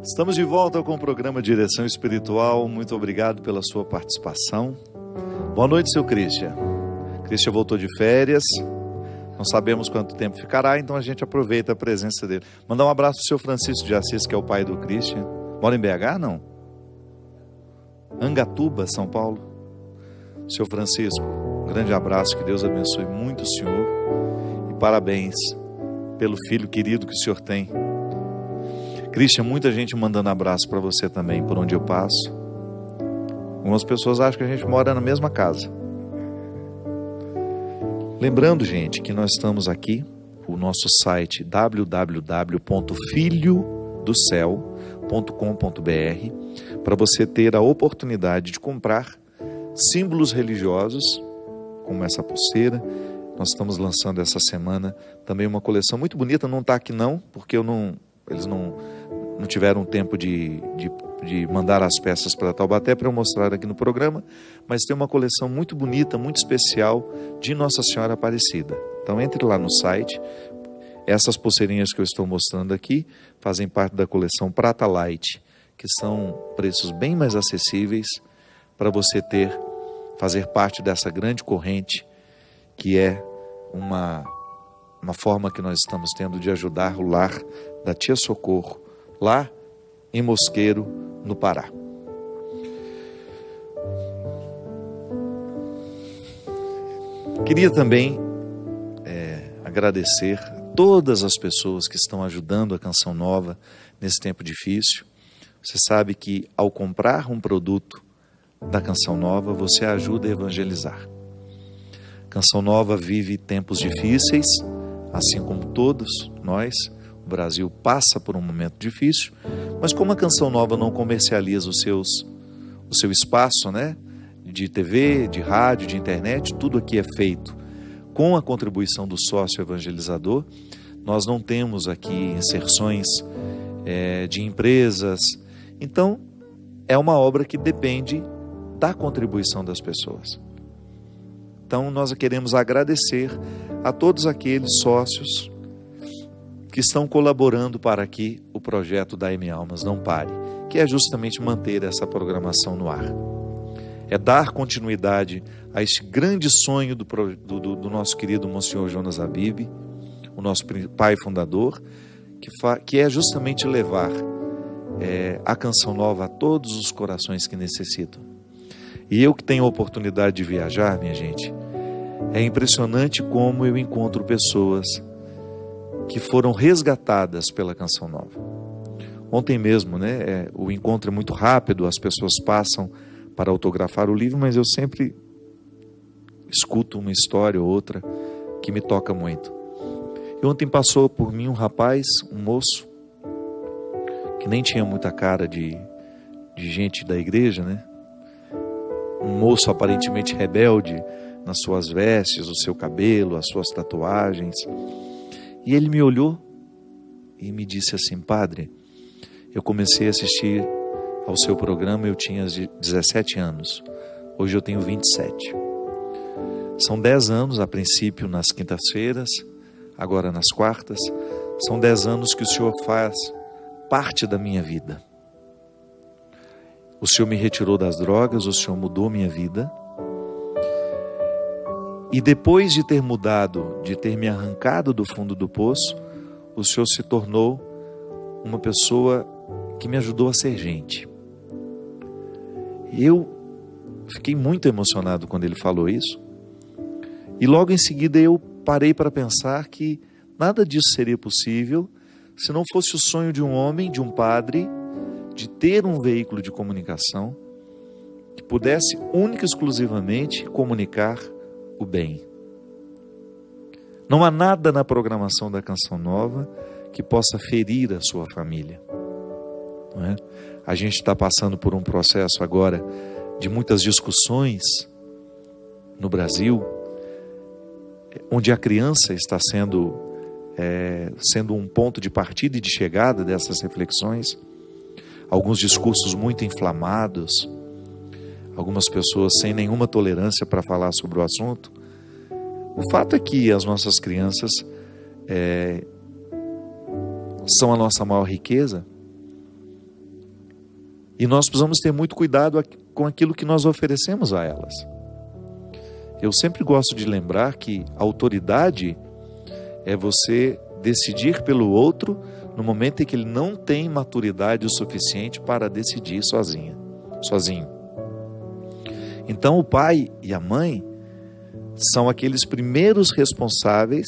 Estamos de volta com o programa Direção Espiritual. Muito obrigado pela sua participação. Boa noite, seu Christian. Christian voltou de férias. Não sabemos quanto tempo ficará, então a gente aproveita a presença dele. Mandar um abraço para o seu Francisco de Assis, que é o pai do Christian. Mora em BH, não? Angatuba, São Paulo. Seu Francisco, um grande abraço, que Deus abençoe muito o senhor. E parabéns pelo filho querido que o senhor tem. Christian, muita gente mandando abraço para você também, por onde eu passo. Algumas pessoas acham que a gente mora na mesma casa. Lembrando, gente, que nós estamos aqui, o nosso site www.filhodocel.com.br, para você ter a oportunidade de comprar símbolos religiosos, como essa pulseira. Nós estamos lançando essa semana também uma coleção muito bonita. Não está aqui não, porque eles não tiveram tempo de mandar as peças para Taubaté para eu mostrar aqui no programa, mas tem uma coleção muito bonita, muito especial de Nossa Senhora Aparecida. Então entre lá no site. Essas pulseirinhas que eu estou mostrando aqui fazem parte da coleção Prata Light, que são preços bem mais acessíveis para você fazer parte dessa grande corrente, que é uma forma que nós estamos tendo de ajudar o lar da Tia Socorro, lá em Mosqueiro, no Pará. Queria também agradecer a todas as pessoas que estão ajudando a Canção Nova nesse tempo difícil. Você sabe que ao comprar um produto da Canção Nova, você ajuda a evangelizar. Canção Nova vive tempos difíceis, assim como todos nós. O Brasil passa por um momento difícil, mas como a Canção Nova não comercializa o seu espaço, né, de TV, de rádio, de internet, tudo aqui é feito com a contribuição do sócio evangelizador. Nós não temos aqui inserções de empresas. Então, é uma obra que depende da contribuição das pessoas. Então, nós queremos agradecer a todos aqueles sócios que estão colaborando para que o projeto da M Almas não pare, que é justamente manter essa programação no ar. É dar continuidade a esse grande sonho do nosso querido Monsenhor Jonas Abib, o nosso pai fundador, que é justamente levar a Canção Nova a todos os corações que necessitam. E eu que tenho a oportunidade de viajar, minha gente, é impressionante como eu encontro pessoas que foram resgatadas pela Canção Nova. Ontem mesmo, né, o encontro é muito rápido, as pessoas passam para autografar o livro, mas eu sempre escuto uma história ou outra que me toca muito. E ontem passou por mim um rapaz, um moço, que nem tinha muita cara de gente da igreja, né? Um moço aparentemente rebelde nas suas vestes, o seu cabelo, as suas tatuagens. E ele me olhou e me disse assim: padre, eu comecei a assistir ao seu programa, eu tinha 17 anos, hoje eu tenho 27. São 10 anos, a princípio nas quintas-feiras, agora nas quartas. São 10 anos que o Senhor faz parte da minha vida. O Senhor me retirou das drogas, o Senhor mudou minha vida. E depois de ter mudado, de ter me arrancado do fundo do poço, o Senhor se tornou uma pessoa que me ajudou a ser gente. Eu fiquei muito emocionado quando ele falou isso. E logo em seguida eu parei para pensar que nada disso seria possível se não fosse o sonho de um homem, de um padre, de ter um veículo de comunicação que pudesse única e exclusivamente comunicar o bem. Não há nada na programação da Canção Nova que possa ferir a sua família, não é? A gente está passando por um processo agora de muitas discussões no Brasil, onde a criança está sendo um ponto de partida e de chegada dessas reflexões. Alguns discursos muito inflamados, algumas pessoas sem nenhuma tolerância para falar sobre o assunto. O fato é que as nossas crianças são a nossa maior riqueza, E nós precisamos ter muito cuidado com aquilo que nós oferecemos a elas. Eu sempre gosto de lembrar que a autoridade é você decidir pelo outro no momento em que ele não tem maturidade o suficiente para decidir sozinho. Então o pai e a mãe são aqueles primeiros responsáveis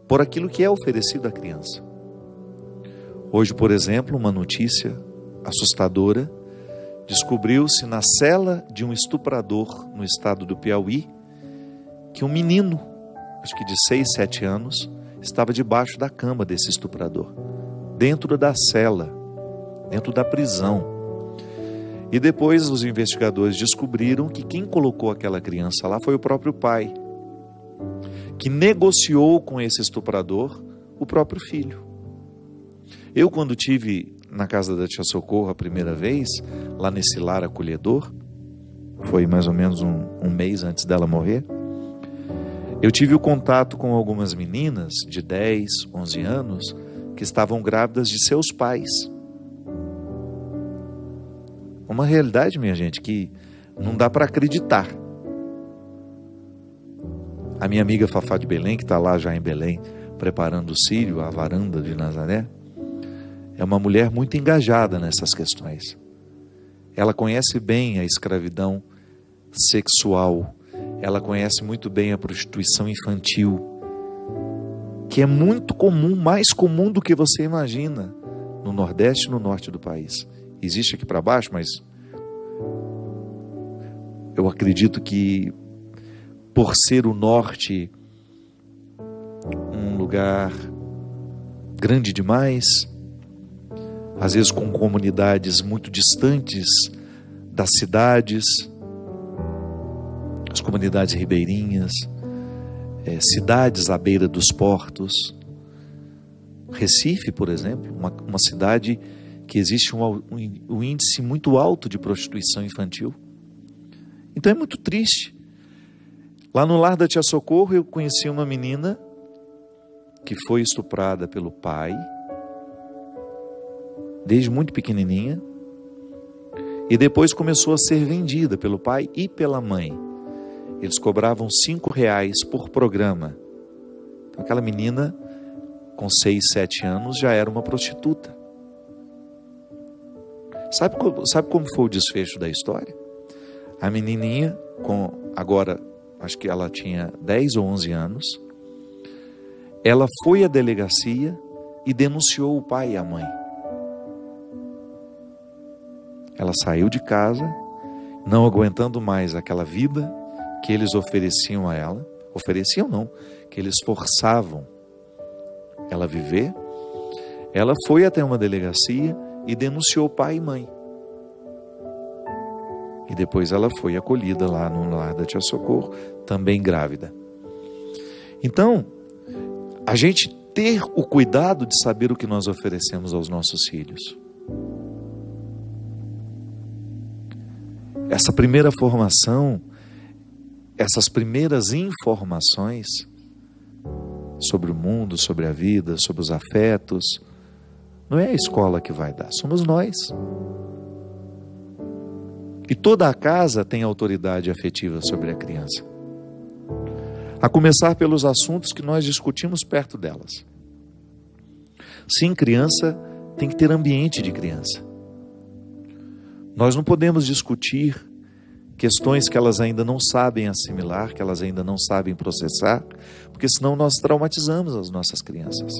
por aquilo que é oferecido à criança. Hoje, por exemplo, uma notícia assustadora: descobriu-se na cela de um estuprador no estado do Piauí que um menino, acho que de 6, 7 anos, estava debaixo da cama desse estuprador, dentro da cela, dentro da prisão. E depois os investigadores descobriram que quem colocou aquela criança lá foi o próprio pai, que negociou com esse estuprador o próprio filho. Eu, quando tive na casa da tia Socorro a primeira vez, lá nesse lar acolhedor, foi mais ou menos um mês antes dela morrer, eu tive o contato com algumas meninas de 10, 11 anos que estavam grávidas de seus pais. Uma realidade, minha gente, que não dá para acreditar. A minha amiga Fafá de Belém, que está lá já em Belém, preparando o círio, a varanda de Nazaré, é uma mulher muito engajada nessas questões. Ela conhece bem a escravidão sexual, ela conhece muito bem a prostituição infantil, que é muito comum, mais comum do que você imagina, no Nordeste e no Norte do país. Existe aqui para baixo, mas eu acredito que, por ser o Norte um lugar grande demais, às vezes com comunidades muito distantes das cidades, as comunidades ribeirinhas, cidades à beira dos portos. Recife, por exemplo, uma cidade que existe um índice muito alto de prostituição infantil. Então é muito triste. Lá no lar da tia Socorro eu conheci uma menina que foi estuprada pelo pai, desde muito pequenininha, e depois começou a ser vendida pelo pai e pela mãe. Eles cobravam R$5 por programa. Então, aquela menina com 6, 7 anos já era uma prostituta. Sabe como foi o desfecho da história? A menininha, agora acho que ela tinha 10 ou 11 anos, ela foi à delegacia e denunciou o pai e a mãe. Ela saiu de casa, não aguentando mais aquela vida que eles ofereciam a ela. Ofereciam não, que eles forçavam ela a viver. Ela foi até uma delegacia e denunciou pai e mãe. E depois ela foi acolhida lá no lar da tia Socorro, também grávida. Então, a gente ter o cuidado de saber o que nós oferecemos aos nossos filhos. Essa primeira formação, essas primeiras informações sobre o mundo, sobre a vida, sobre os afetos, não é a escola que vai dar, somos nós. E toda a casa tem autoridade afetiva sobre a criança. A começar pelos assuntos que nós discutimos perto delas. Sim, criança tem que ter ambiente de criança. Nós não podemos discutir questões que elas ainda não sabem assimilar, que elas ainda não sabem processar, porque senão nós traumatizamos as nossas crianças.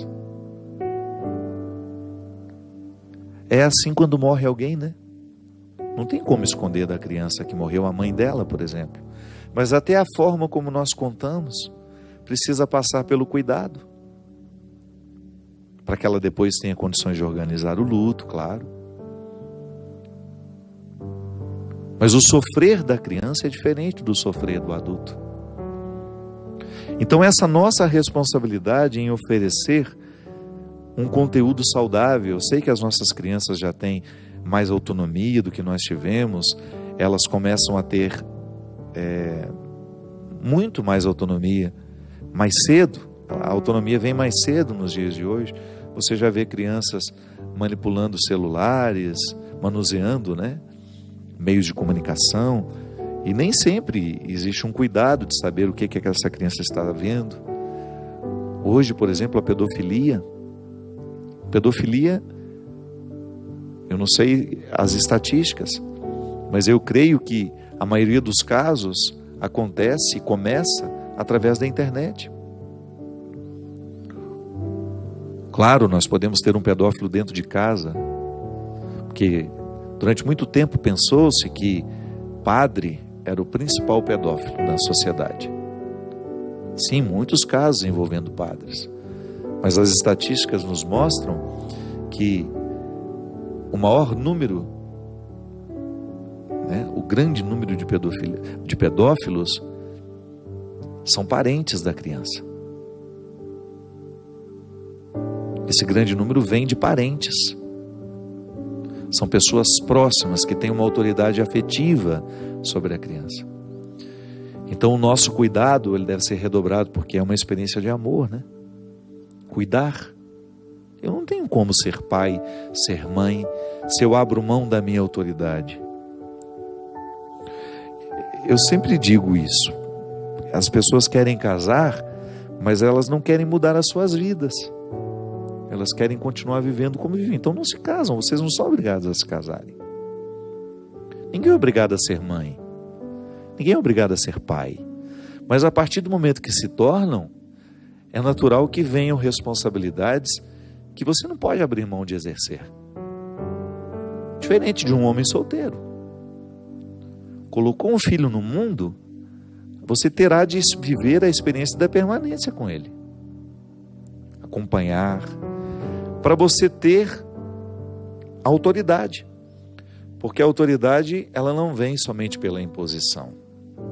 É assim quando morre alguém, né? Não tem como esconder da criança que morreu a mãe dela, por exemplo. Mas até a forma como nós contamos precisa passar pelo cuidado, para que ela depois tenha condições de organizar o luto, claro. Mas o sofrer da criança é diferente do sofrer do adulto. Então essa nossa responsabilidade em oferecer um conteúdo saudável, eu sei que as nossas crianças já têm mais autonomia do que nós tivemos, elas começam a ter muito mais autonomia, mais cedo, a autonomia vem mais cedo nos dias de hoje. Você já vê crianças manipulando celulares, manuseando, né, meios de comunicação, e nem sempre existe um cuidado de saber o que essa criança está vendo. Hoje, por exemplo, a pedofilia, eu não sei as estatísticas, mas eu creio que a maioria dos casos acontece e começa através da internet. Claro, nós podemos ter um pedófilo dentro de casa, porque durante muito tempo pensou-se que padre era o principal pedófilo da sociedade. Sim, muitos casos envolvendo padres. Mas as estatísticas nos mostram que o maior número, né, o grande número de pedófilos são parentes da criança. Esse grande número vem de parentes. São pessoas próximas que têm uma autoridade afetiva sobre a criança. Então o nosso cuidado, ele deve ser redobrado, porque é uma experiência de amor, né? Cuidar. Eu não tenho como ser pai, ser mãe, se eu abro mão da minha autoridade. Eu sempre digo isso. As pessoas querem casar, mas elas não querem mudar as suas vidas. Elas querem continuar vivendo como vivem. Então não se casam, vocês não são obrigados a se casarem. Ninguém é obrigado a ser mãe. Ninguém é obrigado a ser pai. Mas a partir do momento que se tornam, é natural que venham responsabilidades que você não pode abrir mão de exercer. Diferente de um homem solteiro. Colocou um filho no mundo, você terá de viver a experiência da permanência com ele. Acompanhar, para você ter autoridade. Porque a autoridade, ela não vem somente pela imposição.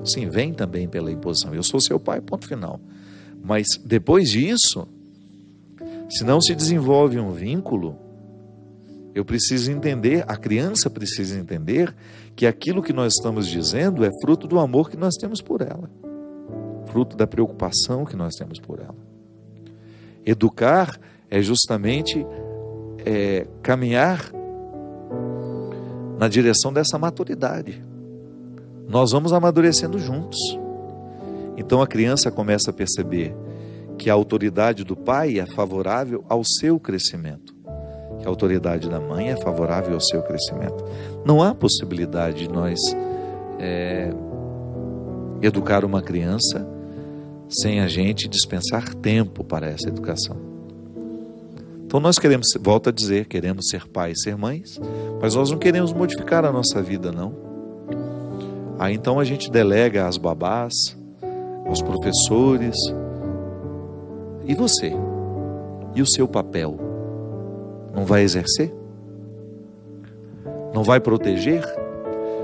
Sim, vem também pela imposição. Eu sou seu pai, ponto final. Mas depois disso, se não se desenvolve um vínculo, eu preciso entender, a criança precisa entender que aquilo que nós estamos dizendo é fruto do amor que nós temos por ela. Fruto da preocupação que nós temos por ela. Educar é justamente caminhar na direção dessa maturidade. Nós vamos amadurecendo juntos. Então a criança começa a perceber que a autoridade do pai é favorável ao seu crescimento, que a autoridade da mãe é favorável ao seu crescimento. Não há possibilidade de nós educar uma criança sem a gente dispensar tempo para essa educação. Então nós queremos, volto a dizer, queremos ser pais, ser mães, mas nós não queremos modificar a nossa vida, não. Aí então a gente delega às babás, aos professores. E você? E o seu papel? Não vai exercer? Não vai proteger?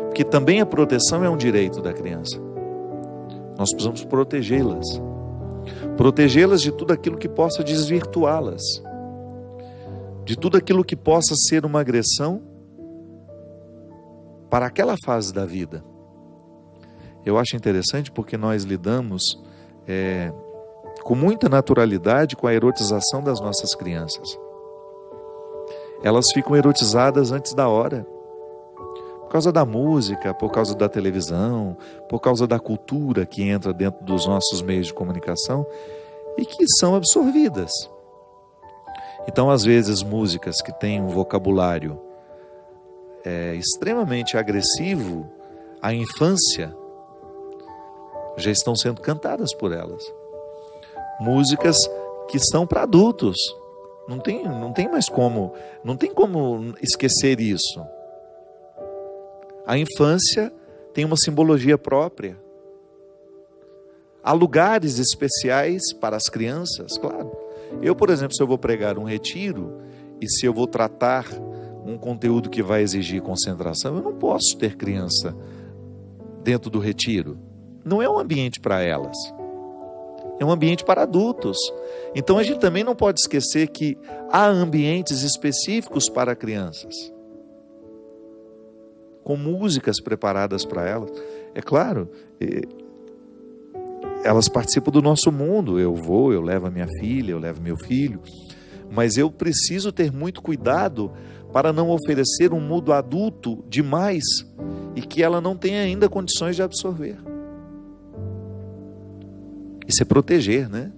Porque também a proteção é um direito da criança. Nós precisamos protegê-las. Protegê-las de tudo aquilo que possa desvirtuá-las. De tudo aquilo que possa ser uma agressão para aquela fase da vida. Eu acho interessante porque nós lidamos com muita naturalidade com a erotização das nossas crianças. Elas ficam erotizadas antes da hora. Por causa da música, por causa da televisão, por causa da cultura que entra dentro dos nossos meios de comunicação e que são absorvidas. Então, às vezes, músicas que têm um vocabulário extremamente agressivo à infância já estão sendo cantadas por elas. Músicas que são para adultos. Não tem mais como, não tem como esquecer isso. A infância tem uma simbologia própria. Há lugares especiais para as crianças, claro. Eu, por exemplo, se eu vou pregar um retiro e se eu vou tratar um conteúdo que vai exigir concentração, eu não posso ter criança dentro do retiro. Não é um ambiente para elas. É um ambiente para adultos. Então a gente também não pode esquecer que há ambientes específicos para crianças, com músicas preparadas para elas. É claro, elas participam do nosso mundo. Eu levo a minha filha, eu levo meu filho, mas eu preciso ter muito cuidado para não oferecer um mundo adulto demais e que ela não tenha ainda condições de absorver. Isso é proteger, né?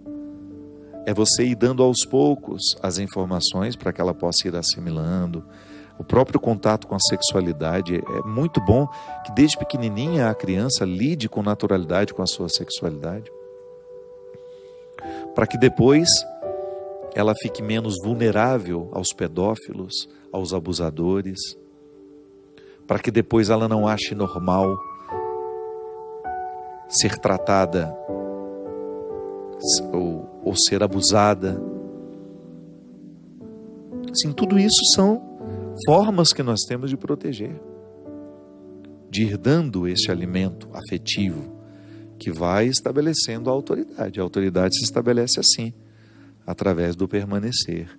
É você ir dando aos poucos as informações para que ela possa ir assimilando. O próprio contato com a sexualidade é muito bom que desde pequenininha a criança lide com naturalidade com a sua sexualidade, para que depois ela fique menos vulnerável aos pedófilos, aos abusadores, para que depois ela não ache normal ser tratada ou ser abusada. Sim, tudo isso são formas que nós temos de proteger, de ir dando esse alimento afetivo que vai estabelecendo a autoridade. A autoridade se estabelece assim, através do permanecer.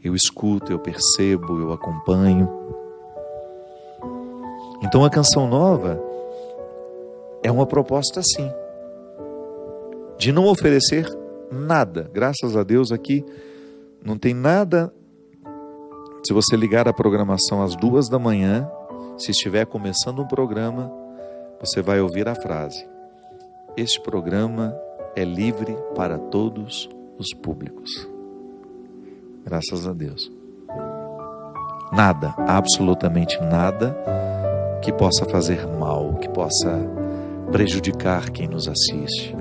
Eu escuto, eu percebo, eu acompanho. Então a Canção Nova é uma proposta assim, de não oferecer nada. Graças a Deus aqui não tem nada. Se você ligar a programação às 2 da manhã, se estiver começando um programa, você vai ouvir a frase: este programa é livre para todos os públicos. Graças a Deus. Nada, absolutamente nada que possa fazer mal, que possa prejudicar quem nos assiste.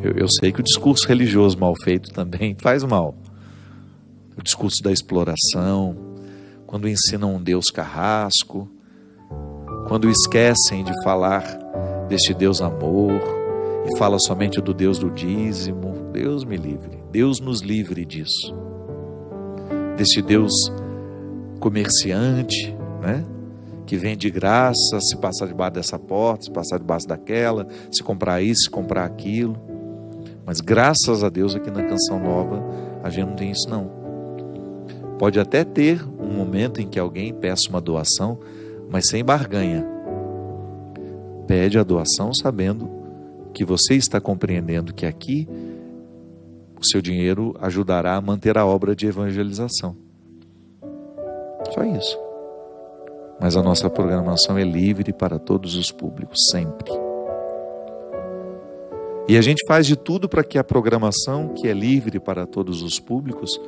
Eu sei que o discurso religioso mal feito também faz mal. O discurso da exploração, quando ensinam um Deus carrasco, quando esquecem de falar deste Deus amor e fala somente do Deus do dízimo. Deus me livre, Deus nos livre disso. Deste Deus comerciante, né? Que vem de graça, se passar debaixo dessa porta, se passar debaixo daquela, se comprar isso, se comprar aquilo. Mas graças a Deus aqui na Canção Nova a gente não tem isso não. Pode até ter um momento em que alguém peça uma doação, mas sem barganha. Pede a doação sabendo que você está compreendendo que aqui o seu dinheiro ajudará a manter a obra de evangelização. Só isso. Mas a nossa programação é livre para todos os públicos, sempre. E a gente faz de tudo para que a programação, que é livre para todos os públicos,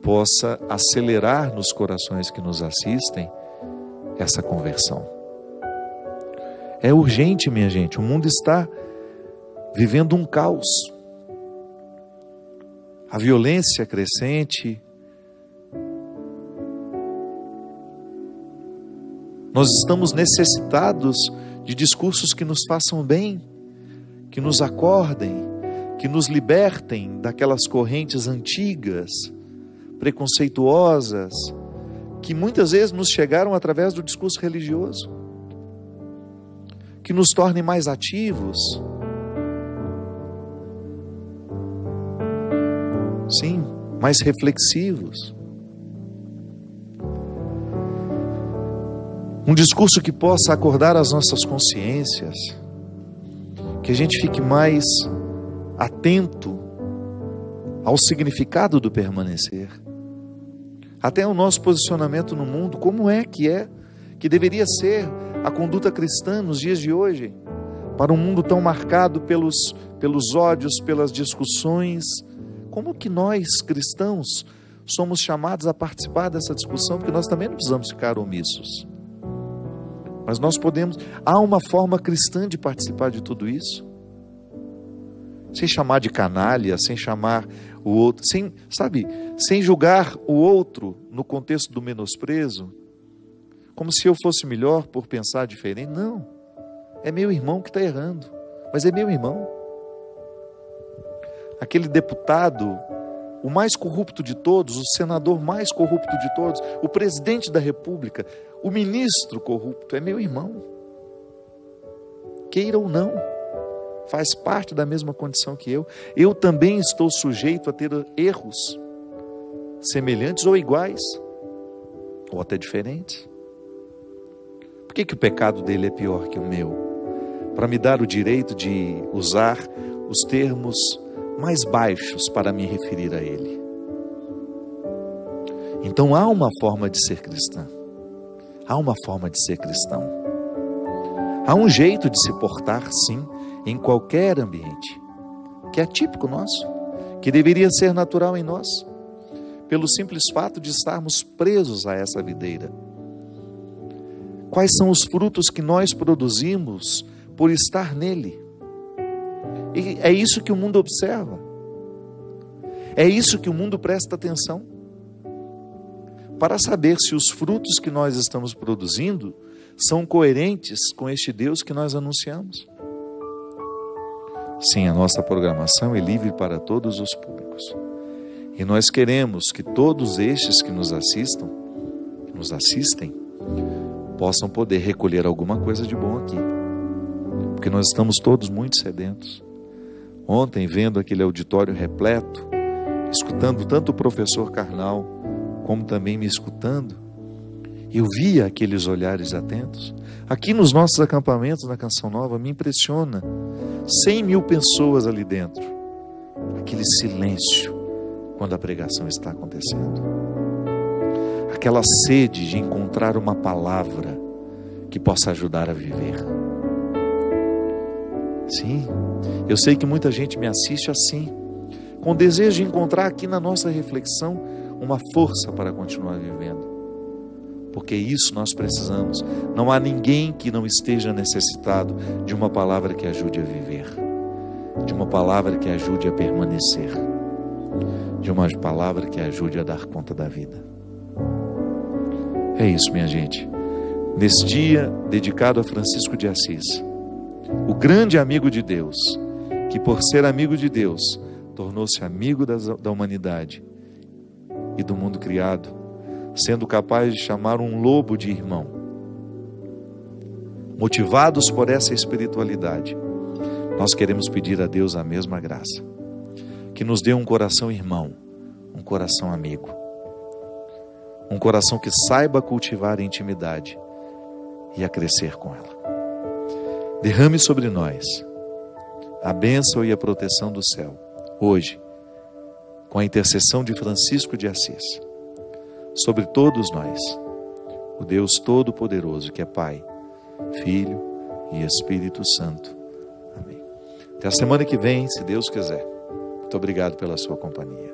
possa acelerar nos corações que nos assistem essa conversão. É urgente, minha gente. O mundo está vivendo um caos. A violência crescente. Nós estamos necessitados de discursos que nos façam bem, que nos acordem, que nos libertem daquelas correntes antigas, preconceituosas, que muitas vezes nos chegaram através do discurso religioso, que nos tornem mais ativos. Sim, mais reflexivos. Um discurso que possa acordar as nossas consciências, que a gente fique mais atento ao significado do permanecer, até o nosso posicionamento no mundo, como é que deveria ser a conduta cristã nos dias de hoje, para um mundo tão marcado pelos ódios, pelas discussões. Como que nós, cristãos, somos chamados a participar dessa discussão? Porque nós também não precisamos ficar omissos. Mas nós podemos, há uma forma cristã de participar de tudo isso, sem chamar de canalha, sem chamar o outro, sem julgar o outro no contexto do menosprezo, como se eu fosse melhor por pensar diferente. Não, é meu irmão que está errando, mas é meu irmão. Aquele deputado, o mais corrupto de todos, o senador mais corrupto de todos, o presidente da República, o ministro corrupto, é meu irmão. Queira ou não, faz parte da mesma condição que eu. Eu também estou sujeito a ter erros semelhantes ou iguais, ou até diferentes. Por que o pecado dele é pior que o meu? Para me dar o direito de usar os termos mais baixos para me referir a ele. Então há uma forma de ser cristã. Há uma forma de ser cristão. Há um jeito de se portar, sim, em qualquer ambiente, que é típico nosso, que deveria ser natural em nós, pelo simples fato de estarmos presos a essa videira. Quais são os frutos que nós produzimos por estar nele? E é isso que o mundo observa. É isso que o mundo presta atenção. Para saber se os frutos que nós estamos produzindo são coerentes com este Deus que nós anunciamos. Sim, a nossa programação é livre para todos os públicos. E nós queremos que todos estes que nos assistem, possam poder recolher alguma coisa de bom aqui. Porque nós estamos todos muito sedentos. Ontem, vendo aquele auditório repleto, escutando tanto o professor Karnal, como também me escutando, eu via aqueles olhares atentos. Aqui nos nossos acampamentos na Canção Nova, me impressiona 100.000 pessoas ali dentro. Aquele silêncio quando a pregação está acontecendo. Aquela sede de encontrar uma palavra que possa ajudar a viver. Sim, eu sei que muita gente me assiste assim, com desejo de encontrar aqui na nossa reflexão uma força para continuar vivendo. Porque isso nós precisamos. Não há ninguém que não esteja necessitado de uma palavra que ajude a viver, de uma palavra que ajude a permanecer, de uma palavra que ajude a dar conta da vida. É isso, minha gente. Nesse dia dedicado a Francisco de Assis, o grande amigo de Deus, que por ser amigo de Deus, tornou-se amigo da humanidade e do mundo criado, sendo capaz de chamar um lobo de irmão. Motivados por essa espiritualidade, nós queremos pedir a Deus a mesma graça, que nos dê um coração irmão, um coração amigo, um coração que saiba cultivar a intimidade e a crescer com ela. Derrame sobre nós a bênção e a proteção do céu, hoje, com a intercessão de Francisco de Assis, sobre todos nós, o Deus Todo-Poderoso, que é Pai, Filho e Espírito Santo. Amém. Até a semana que vem, se Deus quiser. Muito obrigado pela sua companhia.